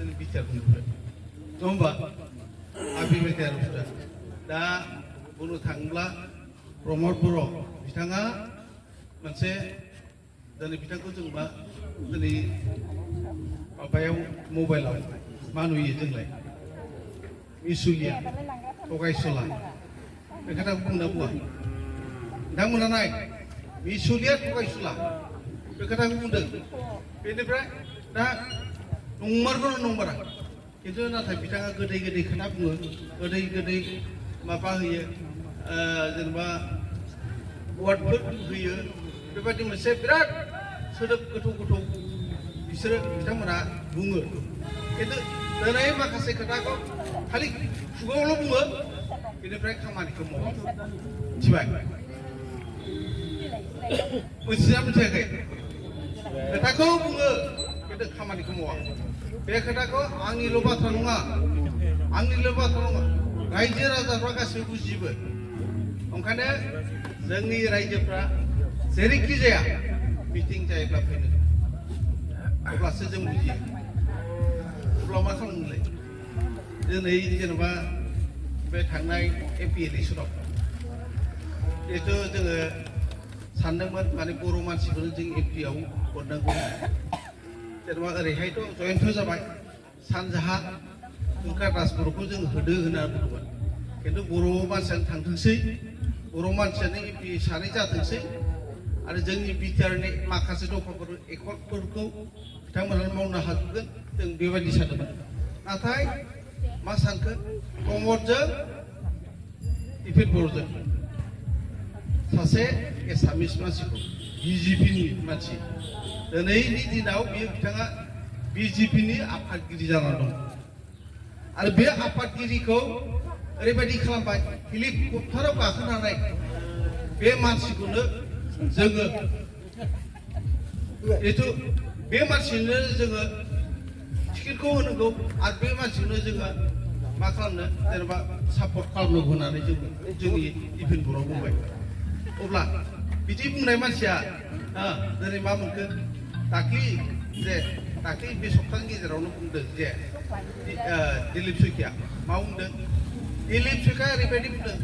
जोंनि बिटिआरखौ नुबाय नङा होमबा बेबायदि आरो बुस्थुआ दा बुंनो थाङोब्ला प्रमद बर' बिथाङा मोनसे दिनै बिथांखौ जों मा दिनै माबायाव मबाइलाव मा नुयो जोंलाय मिसुलिया थगायसुला बे खोथाखौ बुंना बुङा नोंथांमोना नाय मिसुलिया थगायसुला बे खोथाखौ बुंदों बेनिफ्राय दा नंमारगौ नंमारा खिन्थु नाथाय बिथाङा गोदै गोदै खोथा बुङो गोदै गोदै माबा होयो जेनेबा वार्डफोर होयो बेबायदि मोनसे बिराद सोदोब गोथौ गोथौ बिसोरो बिथांमोना बुङो खिन्थु दिनै माखासे खोथाखौ खालि खुगायावल' बुङो बेनिफ्राय खामानिखौ मावा मिथिबाय मोनथिना मोनथियाखै खोथाखौ बुङो खिन्थु खामानिखौ मावा बे खोथाखौ आंनिल' बाथ्रा नङा रायजो राजाफ्रा गासिबो बुजिजोबो ओंखायनो जोंनि रायजोफ्रा जेरैखि जाया मिटिं जायोब्ला फैनो अब्लासो जों बुजियो अब्ला मा खालामनोलाय दिनै जेनेबा बे थांनाय एमपि इलेक्सनाव जिहेथु जोङो सानदोंमोन माने बर' मानसिखौनो जों एमपिआव हरनांगौ जेनेबा ओरैहायथ' जयन्त जाबाय सानजाहा ओंखार राजबर'खौ जों होदो होनना बुंदोंमोन खिन्थु बर' मानसियानो थांथोंसै बर' मानसियानो एमपि सानै जाथोंसै आरो जोंनि बिटिआरनि माखासे दफाफोर एकर्डफोरखौ बिथांमोना मावनो हाजोबगोन जों बेबायदि सानदोंमोन नाथाय मा सानखो प्रमदजों इपिन बर'जों सासे एसामिस मानसिखौ बिजेपिनि मानसि दिनैनि दिनाव बियो बिथाङा बिजेपिनि आफादगिरि जाना दं आरो बे आफादगिरिखौ ओरैबायदि खालामबाय हेलिकप्टाराव गाखोनानै बे मानसिखौनो जोङो जिहेथु बे मानसिनो जोङो टिकेटखौ होनांगौ आरो बे मानसिखौनो जोङो मा खालामनो जेनेबा सापर्ट खालामनो होनानै जोंनि इपिन बर'आव बुंबाय अब्ला बिदि बुंनाय मानसिया दिनै मा मोनखो दाख्लि बे सप्तानि गेजेरावनो बुंदों जे दिलीप सैखिया मा बुंदों दिलीप सैखिया ओरैबायदि बुंदों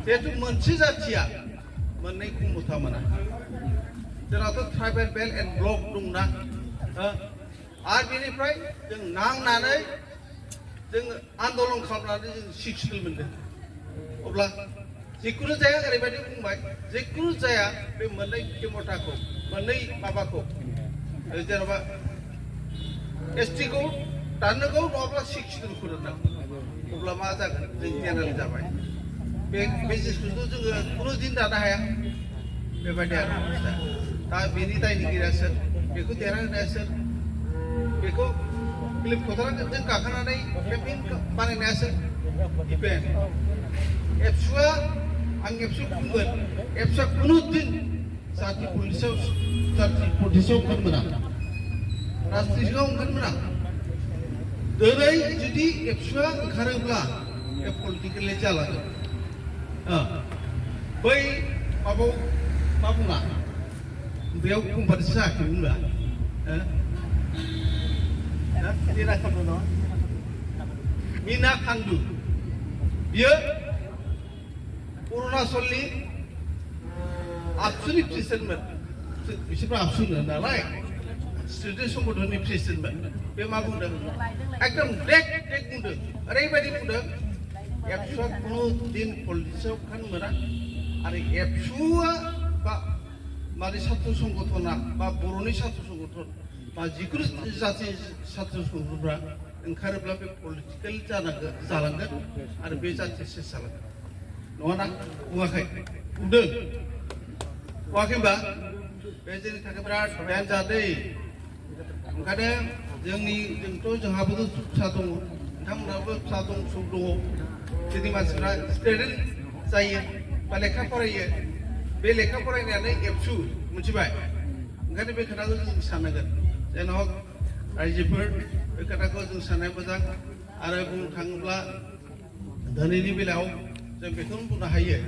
जिहेतु मोनसे जाथिया मोननै खमथा मोना जोंनाथ' ट्राइबेल बेल्ट एन्ड ब्लक दंना आरो बेनिफ्राय जों नांनानै जों आन्दलन खालामनानै जों 6 सिट मोनदों अब्ला जिखुनु जाया ओरैबायदि बुंबाय जिखुनु जाया बे मोननै खेमथाखौ मोननै माबाखौ जेनेबा एसटिखौ दाननांगौ नङाब्ला 6 सिटखौ दाननांगौ अब्ला मा जागोन जों जेनेरेल जाबाय बे जिनिसखौथ' जोङो खुनु दिन दानो हाया बेबायदि आरो दा बेनि दायनिगिरिया सोर बेखौ देरहाहोनाया सोर बेखौ फिल्म फोथाराव जों गाखोनानै केम्पेइन बानायनाया सोर इपेन एबसुआ आं एबसुखौ बुंगोन एबसुआ खुनु दिन जाति पलिटिक्सआव ओंखारनो मोना राजनितिकआव ओंखारनो मोना दिनै जुदि एबसुआ ओंखारोब्ला बे पलिटिकेलि जालांगोन बै माबायाव मा बुङा बेयाव कम्पानिसो जायाखै बुंला मीना खांडू बियो अरुणाचलनि आबसुनि प्रेसिडेन्टमोन बिसोरबो आबसु होनो नालाय स्टुडेन्ट संगठननि प्रेसिडेन्टमोन बे मा बुंदों एकदम डेक बुंदों ओरैबायदि बुंदों एबसुआ खुनु दिन पलिटिक्सआव ओंखारनो मोना आरो एबसुआ बा माने सात्र संगठना बा बर'नि सात्र संगठन बा जिखुनु जाथि सात्र संगठनफ्रा ओंखारोब्ला बे पलिटिकेल जालांगोन आरो बे जाथिया सेस जालांगोन नङाना बुङाखै बुंदों बुङाखै होनबा बे जोंनि थाखाय बिराद भयान जादों ओंखायनो जोंथ' जोंहाबो फिसा दङ नोंथांमोनहाबो फिसा दं फिसौ दङ जोंनि मानसिफ्रा स्टुडेन्ट जायो बा लेखा फरायो बे लेखा फरायनायानो एबसु मिथिबाय ओंखायनो बे खोथाखौ जों साननांगोन जेन' रायजोफोर बे खोथाखौ जों साननाया मोजां आरो बुंनो थाङोब्ला दिनैनि बेलायाव जों बेखौनो बुंनो हायो